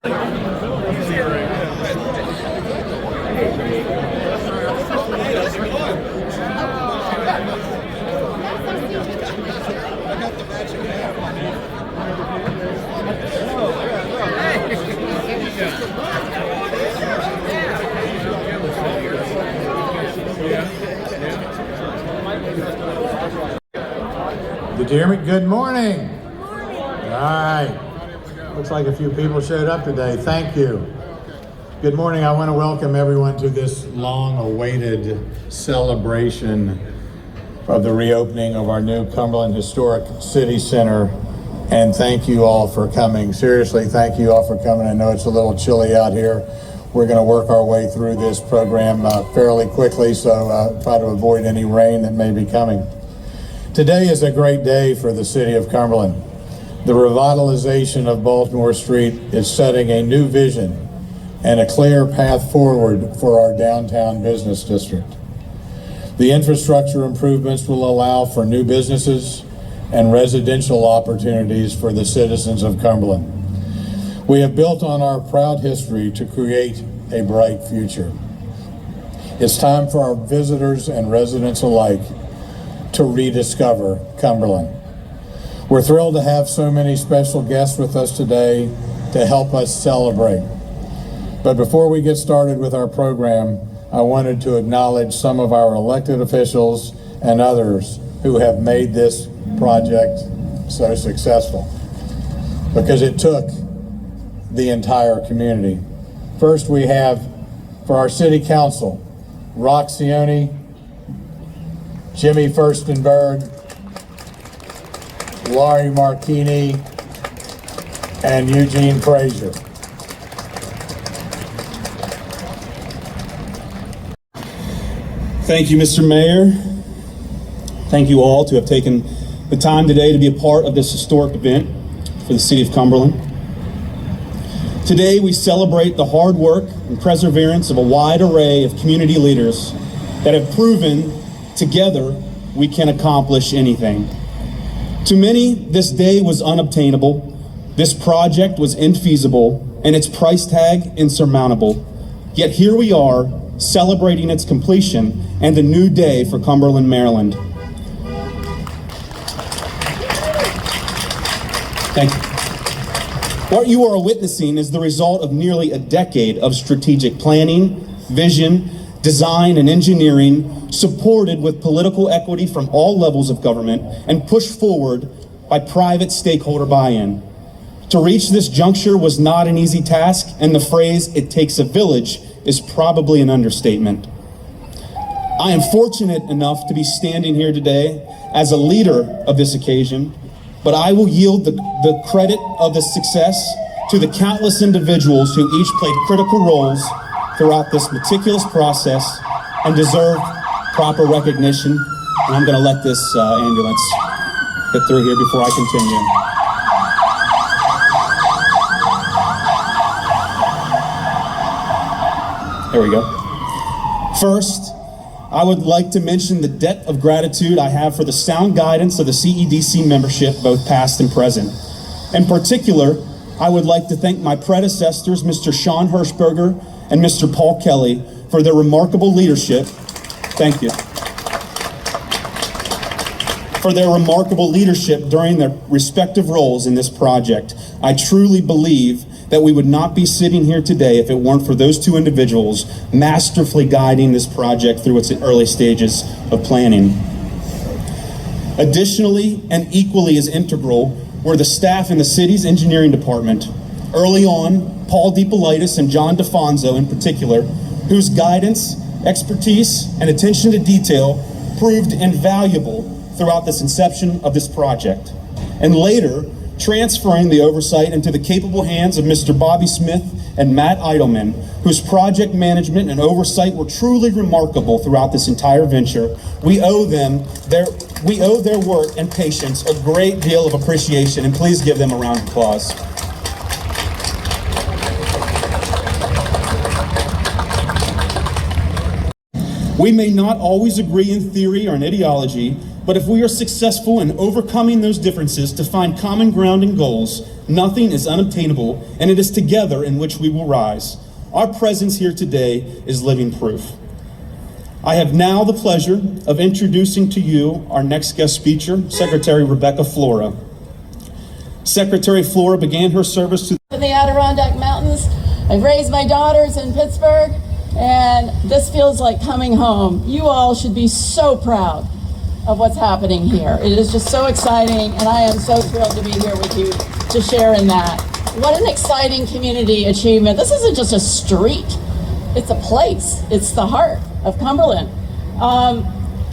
Did you hear me? Good morning. Good morning. All right. Looks like a few people showed up today. Thank you. Good morning. I want to welcome everyone to this long-awaited celebration of the reopening of our new Cumberland Historic City Center. And thank you all for coming. Seriously, thank you all for coming. I know it's a little chilly out here. We're going to work our way through this program fairly quickly, so try to avoid any rain that may be coming. Today is a great day for the city of Cumberland. The revitalization of Baltimore Street is setting a new vision and a clear path forward for our downtown business district. The infrastructure improvements will allow for new businesses and residential opportunities for the citizens of Cumberland. We have built on our proud history to create a bright future. It's time for our visitors and residents alike to rediscover Cumberland. We're thrilled to have so many special guests with us today to help us celebrate. But before we get started with our program, I wanted to acknowledge some of our elected officials and others who have made this project so successful, because it took the entire community. First, we have, for our city council, Roxioni, Jimmy Furstenberg, Laurie Marchini, and Eugene Frazier. Thank you, Mr. Mayor. Thank you all to have taken the time today to be a part of this historic event for the city of Cumberland. Today, we celebrate the hard work and perseverance of a wide array of community leaders that have proven together we can accomplish anything. To many, this day was unobtainable, this project was infeasible, and its price tag insurmountable. Yet here we are, celebrating its completion and a new day for Cumberland, Maryland. Thank you. What you are witnessing is the result of nearly a decade of strategic planning, vision, design, and engineering, supported with political equity from all levels of government and pushed forward by private stakeholder buy-in. To reach this juncture was not an easy task, and the phrase, "it takes a village," is probably an understatement. I am fortunate enough to be standing here today as a leader of this occasion, but I will yield the credit of the success to the countless individuals who each played critical roles throughout this meticulous process and deserve proper recognition. And I'm going to let this ambulance get through here before I continue. There we go. First, I would like to mention the debt of gratitude I have for the sound guidance of the CEDC membership, both past and present. In particular, I would like to thank my predecessors, Mr. Sean Hirschberger and Mr. Paul Kelly, for their remarkable leadership. Thank you. For their remarkable leadership during their respective roles in this project. I truly believe that we would not be sitting here today if it weren't for those two individuals masterfully guiding this project through its early stages of planning. Additionally, and equally as integral, were the staff in the city's engineering department. Early on, Paul DePolitis and John DeFonso in particular, whose guidance, expertise, and attention to detail proved invaluable throughout this inception of this project. And later, transferring the oversight into the capable hands of Mr. Bobby Smith and Matt Eidelman, whose project management and oversight were truly remarkable throughout this entire venture. We owe their work and patience a great deal of appreciation, and please give them a round of applause. We may not always agree in theory or in ideology, but if we are successful in overcoming those differences to find common ground and goals, Nothing is unobtainable, and it is together in which we will rise. Our presence here today is living proof. I have now the pleasure of introducing to you our next guest speaker, Secretary Rebecca Flora. Secretary Flora began her service to in the Adirondack Mountains. I've raised my daughters in Pittsburgh, and this feels like coming home. You all should be so proud of what's happening here. It is just so exciting, and I am so thrilled to be here with you to share in that. What an exciting community achievement. This isn't just a street, it's a place. It's the heart of Cumberland.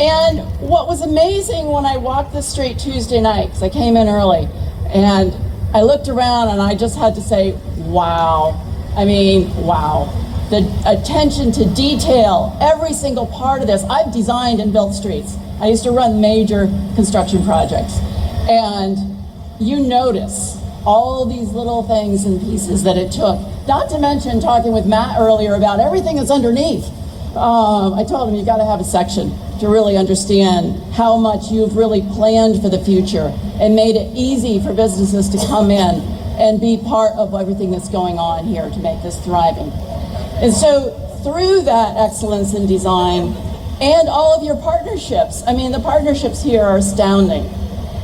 And what was amazing when I walked the street Tuesday night, because I came in early, and I looked around and I just had to say, wow. I mean, wow. The attention to detail, every single part of this. I've designed and built streets. I used to run major construction projects. And you notice all these little things and pieces that it took. Not to mention talking with Matt earlier about everything that's underneath. I told him you've got to have a section to really understand how much you've really planned for the future and made it easy for businesses to come in and be part of everything that's going on here to make this thriving. And so through that excellence in design and all of your partnerships, I mean, the partnerships here are astounding.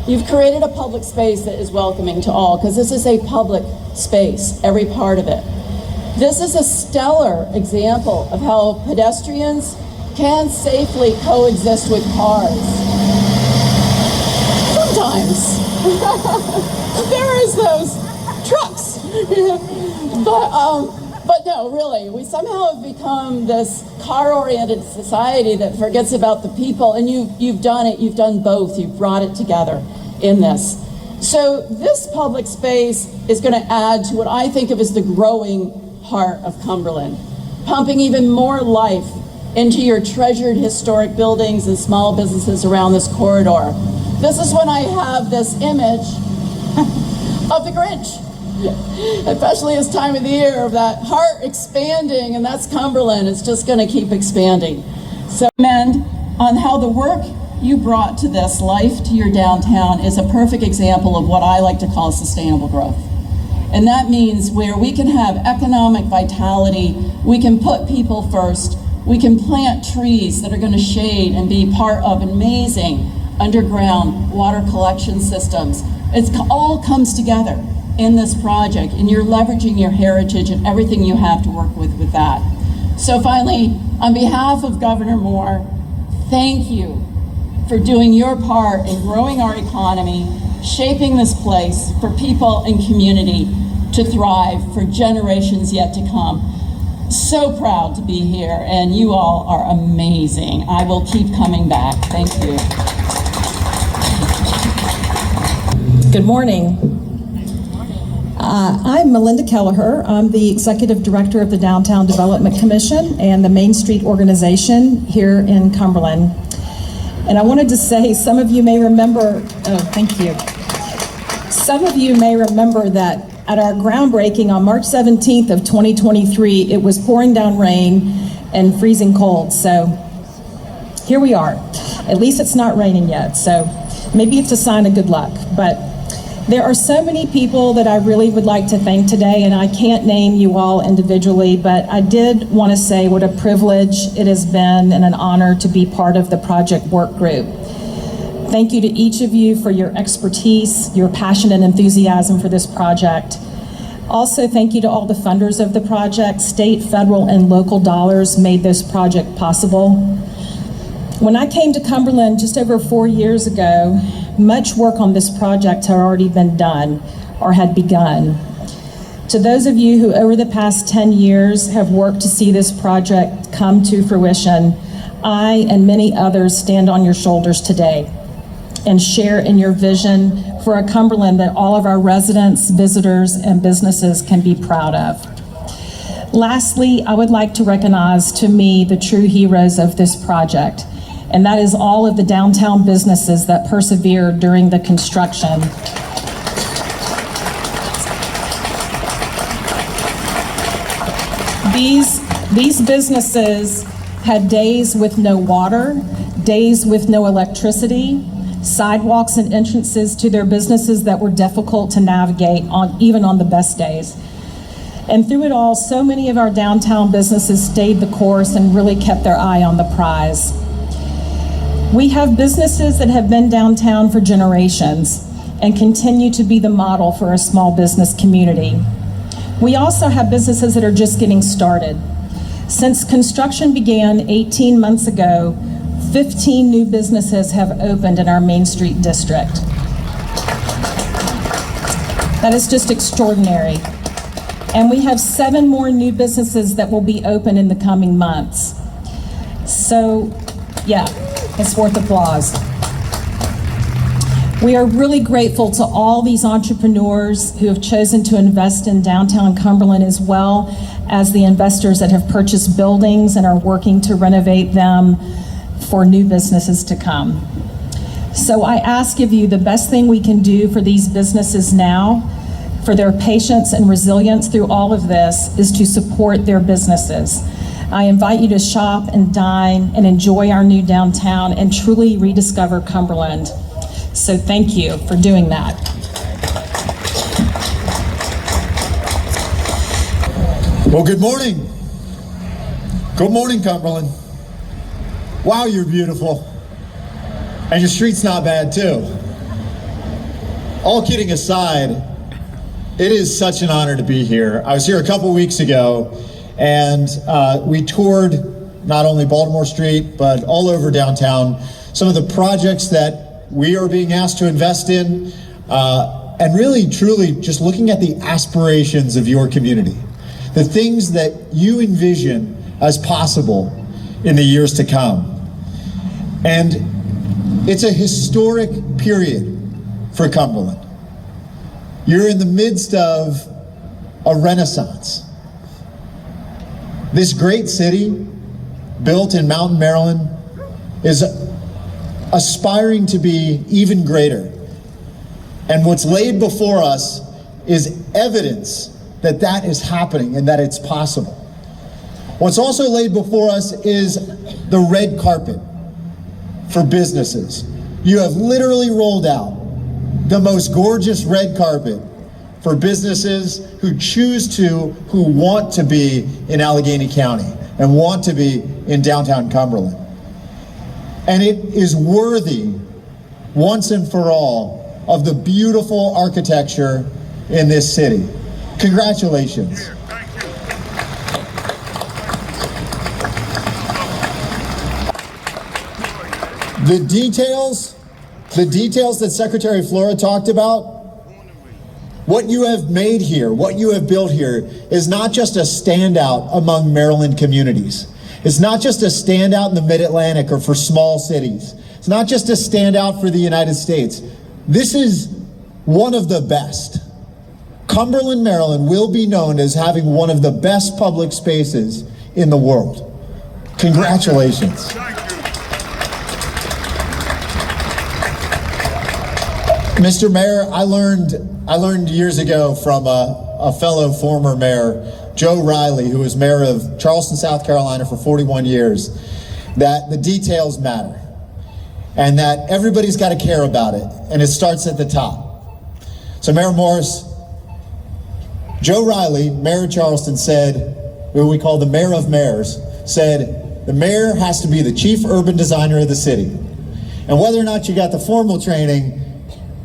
You've created a public space that is welcoming to all, because this is a public space, every part of it. This is a stellar example of how pedestrians can safely coexist with cars. Sometimes. There is those trucks. But no, really, we somehow have become this car-oriented society that forgets about the people, and you've done it, you've done both, you've brought it together in this. So this public space is going to add to what I think of as the growing heart of Cumberland, pumping even more life into your treasured historic buildings and small businesses around this corridor. This is when I have this image of the Grinch, especially this time of the year, of that heart expanding, and that's Cumberland. It's just going to keep expanding. So commend on how the work you brought to this life to your downtown is a perfect example of what I like to call sustainable growth. And that means where we can have economic vitality, we can put people first, we can plant trees that are going to shade and be part of amazing underground water collection systems. It all comes together in this project, and you're leveraging your heritage and everything you have to work with that. So finally, on behalf of Governor Moore, thank you for doing your part in growing our economy, shaping this place for people and community to thrive for generations yet to come. So proud to be here, and you all are amazing. I will keep coming back. Thank you. Good morning. I'm Melinda Kelleher. I'm the Executive Director of the Downtown Development Commission and the Main Street Organization here in Cumberland. And I wanted to say, some of you may remember, thank you. Some of you may remember that at our groundbreaking on March 17th of 2023, it was pouring down rain and freezing cold. So here we are. At least it's not raining yet. So maybe it's a sign of good luck. But there are so many people that I really would like to thank today, and I can't name you all individually, but I did want to say what a privilege it has been and an honor to be part of the project work group. Thank you to each of you for your expertise, your passion and enthusiasm for this project. Also, thank you to all the funders of the project. State, federal, and local dollars made this project possible. When I came to Cumberland just over 4 years ago, much work on this project had already been done or had begun. To those of you who over the past 10 years have worked to see this project come to fruition, I and many others stand on your shoulders today and share in your vision for a Cumberland that all of our residents, visitors, and businesses can be proud of. Lastly, I would like to recognize, to me, the true heroes of this project, and that is all of the downtown businesses that persevered during the construction. These businesses had days with no water, days with no electricity, sidewalks and entrances to their businesses that were difficult to navigate even on the best days. And through it all, so many of our downtown businesses stayed the course and really kept their eye on the prize. We have businesses that have been downtown for generations and continue to be the model for a small business community. We also have businesses that are just getting started. Since construction began 18 months ago, 15 new businesses have opened in our Main Street district. That is just extraordinary. And we have 7 more new businesses that will be open in the coming months. So, yeah, it's worth applause. We are really grateful to all these entrepreneurs who have chosen to invest in downtown Cumberland, as well as the investors that have purchased buildings and are working to renovate them for new businesses to come. So I ask of you, the best thing we can do for these businesses now, for their patience and resilience through all of this, is to support their businesses. I invite you to shop and dine and enjoy our new downtown and truly rediscover Cumberland. So thank you for doing that. Well, good morning. Good morning, Cumberland. Wow, you're beautiful. And your street's not bad, too. All kidding aside, it is such an honor to be here. I was here a couple weeks ago, and we toured not only Baltimore Street, but all over downtown, some of the projects that we are being asked to invest in, and really, truly, just looking at the aspirations of your community, the things that you envision as possible in the years to come. And it's a historic period for Cumberland. You're in the midst of a renaissance. This great city, built in Mountain, Maryland, is aspiring to be even greater. And what's laid before us is evidence that that is happening and that it's possible. What's also laid before us is the red carpet for businesses. You have literally rolled out the most gorgeous red carpet for businesses who choose to, who want to be in Allegheny County and want to be in downtown Cumberland. And it is worthy, once and for all, of the beautiful architecture in this city. Congratulations. The details that Secretary Flora talked about, what you have made here, what you have built here, is not just a standout among Maryland communities. It's not just a standout in the Mid-Atlantic or for small cities. It's not just a standout for the United States. This is one of the best. Cumberland, Maryland will be known as having one of the best public spaces in the world. Congratulations. Mr. Mayor, I learned years ago from a fellow former mayor, Joe Riley, who was mayor of Charleston, South Carolina for 41 years, that the details matter and that everybody's got to care about it, and it starts at the top. So Mayor Morris, Joe Riley, mayor of Charleston, said, who we call the mayor of mayors, said, the mayor has to be the chief urban designer of the city. And whether or not you got the formal training,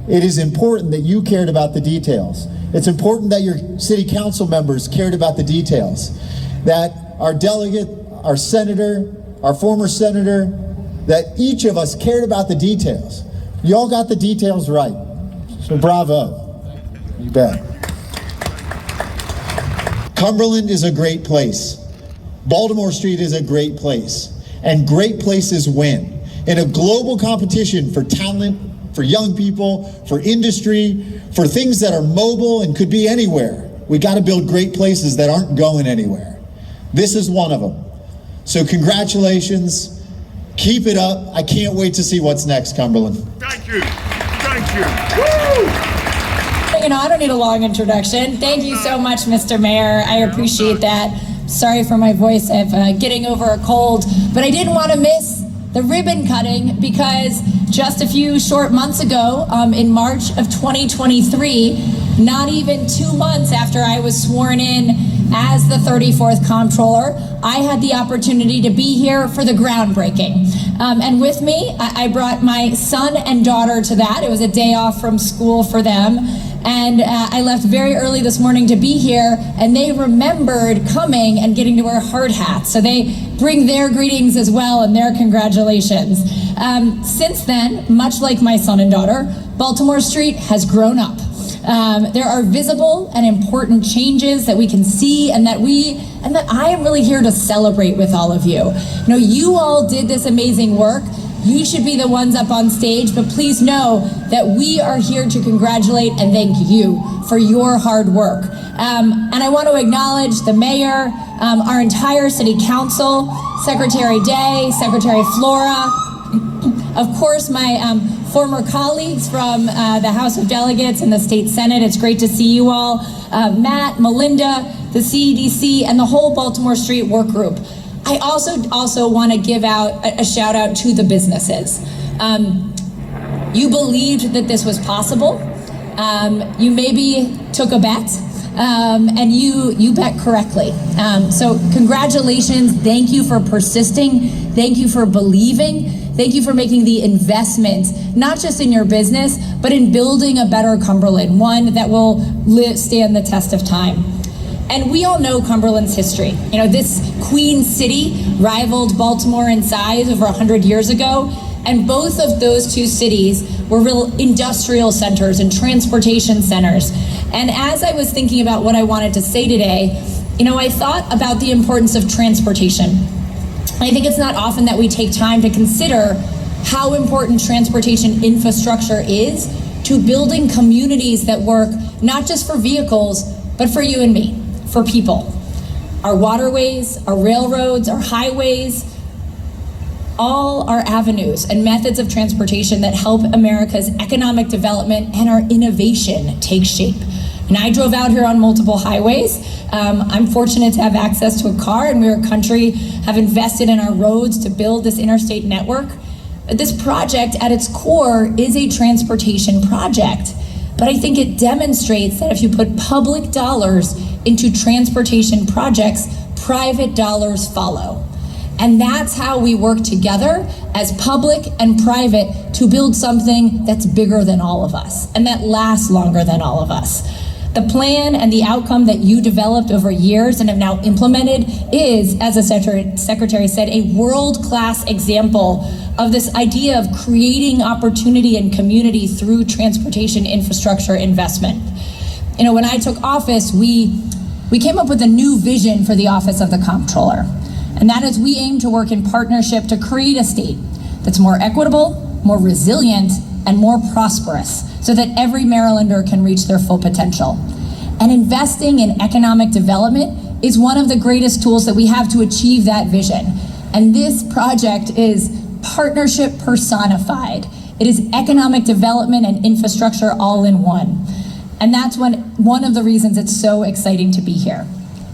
it is important that you cared about the details. It's important that your city council members cared about the details. That our delegate, our senator, our former senator, that each of us cared about the details. You all got the details right. So bravo. You bet. Cumberland is a great place. Baltimore Street is a great place. And great places win. In a global competition for talent, for young people, for industry, for things that are mobile and could be anywhere, we got to build great places that aren't going anywhere. This is one of them. So congratulations. Keep it up. I can't wait to see what's next, Cumberland. Thank you. Thank you. Woo! You know, I don't need a long introduction. Thank you so much, Mr. Mayor. I appreciate that. Sorry for my voice of getting over a cold, but I didn't want to miss the ribbon cutting, because just a few short months ago, in March of 2023, not even 2 months after I was sworn in as the 34th comptroller, I had the opportunity to be here for the groundbreaking. And with me, I brought my son and daughter to that. It was a day off from school for them. And I left very early this morning to be here, and they remembered coming and getting to wear hard hats. So they bring their greetings as well and their congratulations. Since then, much like my son and daughter, Baltimore Street has grown up. There are visible and important changes that we can see, and that I am really here to celebrate with all of you. You know, you all did this amazing work. You should be the ones up on stage, but please know that we are here to congratulate and thank you for your hard work. And I want to acknowledge the mayor, our entire city council, Secretary Day, Secretary Flora, of course, my former colleagues from the House of Delegates and the State Senate. It's great to see you all. Matt, Melinda, the CEDC, and the whole Baltimore Street work group. I also want to give out a shout out to the businesses. You believed that this was possible. You maybe took a bet, and you bet correctly. So congratulations. Thank you for persisting. Thank you for believing. Thank you for making the investment, not just in your business, but in building a better Cumberland, one that will stand the test of time. And we all know Cumberland's history. You know, this Queen City rivaled Baltimore in size over 100 years ago, and both of those two cities were real industrial centers and transportation centers. And as I was thinking about what I wanted to say today, you know, I thought about the importance of transportation. I think it's not often that we take time to consider how important transportation infrastructure is to building communities that work not just for vehicles, but for you and me, for people. Our waterways, our railroads, our highways, all are avenues and methods of transportation that help America's economic development and our innovation take shape. And I drove out here on multiple highways. I'm fortunate to have access to a car, and we're a country have invested in our roads to build this interstate network. This project at its core is a transportation project, but I think it demonstrates that if you put public dollars into transportation projects, private dollars follow. And that's how we work together as public and private to build something that's bigger than all of us and that lasts longer than all of us. The plan and the outcome that you developed over years and have now implemented is, as the secretary said, a world-class example of this idea of creating opportunity and community through transportation infrastructure investment. You know, when I took office, we came up with a new vision for the Office of the Comptroller. And that is, we aim to work in partnership to create a state that's more equitable, more resilient, and more prosperous, so that every Marylander can reach their full potential. And investing in economic development is one of the greatest tools that we have to achieve that vision. And this project is partnership personified. It is economic development and infrastructure all in one. And that's one of the reasons it's so exciting to be here.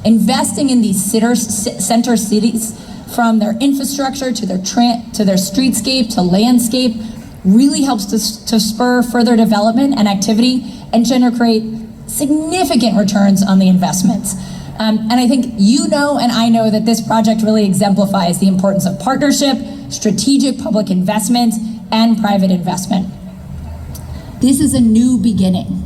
Investing in these center cities, from their infrastructure to their streetscape to landscape, really helps to spur further development and activity and generate significant returns on the investments. And I think you know and I know that this project really exemplifies the importance of partnership, strategic public investment, and private investment. This is a new beginning.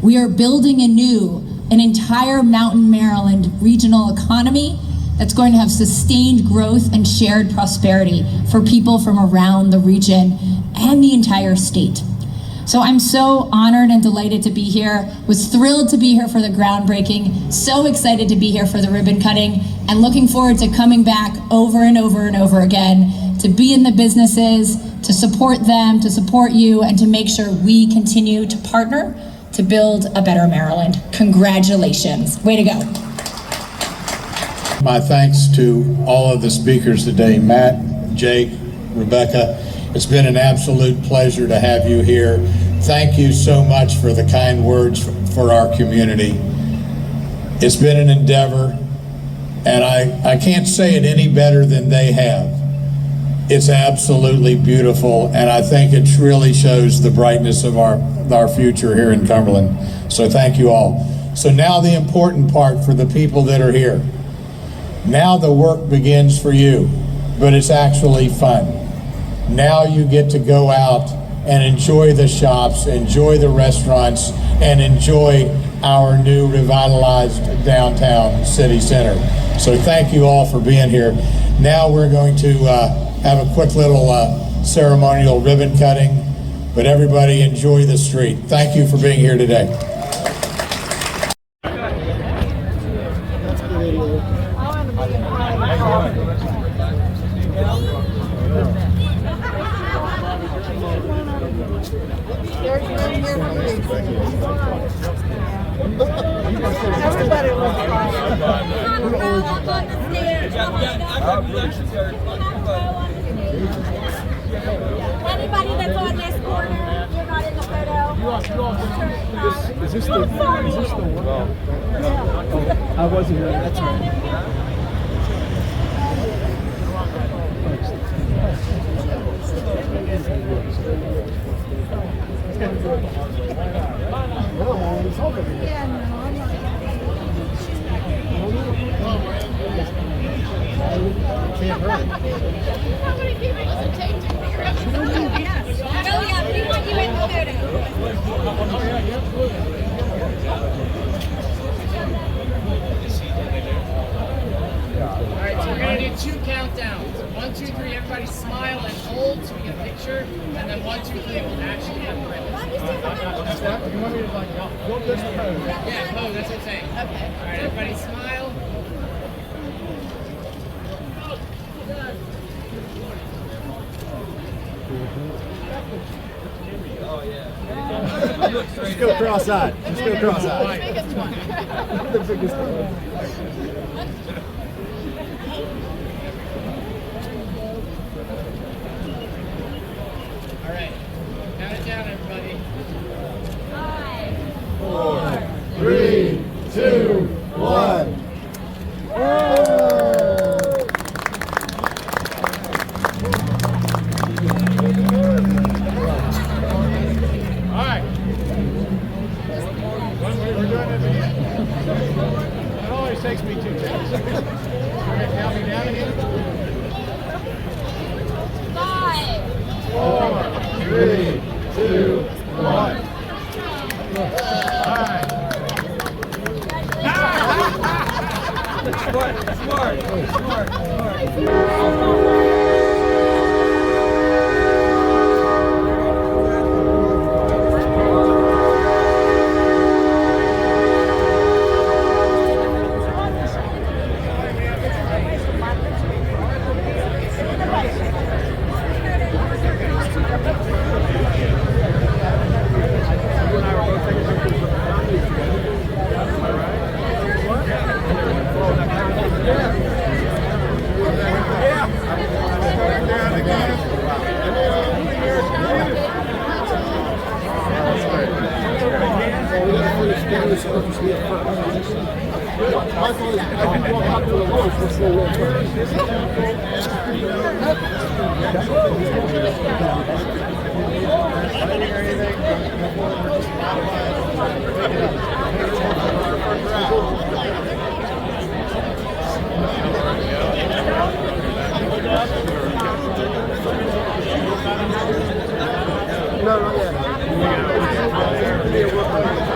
We are building an entire Mountain Maryland regional economy that's going to have sustained growth and shared prosperity for people from around the region and the entire state. So I'm so honored and delighted to be here, was thrilled to be here for the groundbreaking, so excited to be here for the ribbon cutting, and looking forward to coming back over and over and over again to be in the businesses, to support them, to support you, and to make sure we continue to partner to build a better Maryland. Congratulations. Way to go. My thanks to all of the speakers today, Matt, Jake, Rebecca. It's been an absolute pleasure to have you here. Thank you so much for the kind words for our community. It's been an endeavor, and I can't say it any better than they have. It's absolutely beautiful, and I think it really shows the brightness of our future here in Cumberland. So thank you all. So now the important part for the people that are here. Now the work begins for you, but it's actually fun. Now you get to go out and enjoy the shops, enjoy the restaurants, and enjoy our new revitalized downtown city center. So thank you all for being here. Now we're going to have a quick little ceremonial ribbon cutting, but everybody enjoy the street. Thank you for being here today. Everybody was anybody that's on this corner, you're not in the photo. Is this the one? I wasn't there, that's right. Alright, so we're going to do 2 countdowns. 1, 2, 3, everybody smile and hold so we get a picture. And then 1, 2, 3, we'll actually have the ribbon. You want me to like, go this pose? Yeah, pose, that's what I'm saying. Okay. Alright, everybody smile. Oh, yeah. Just go cross-eyed. Just go cross-eyed. The biggest one. The biggest one. All right. Count it down, everybody. 5, 4, 3, 2, 1. Takes me 2 takes. Count me down again. 5, 4, 3, 2, 1. Smart. Anything?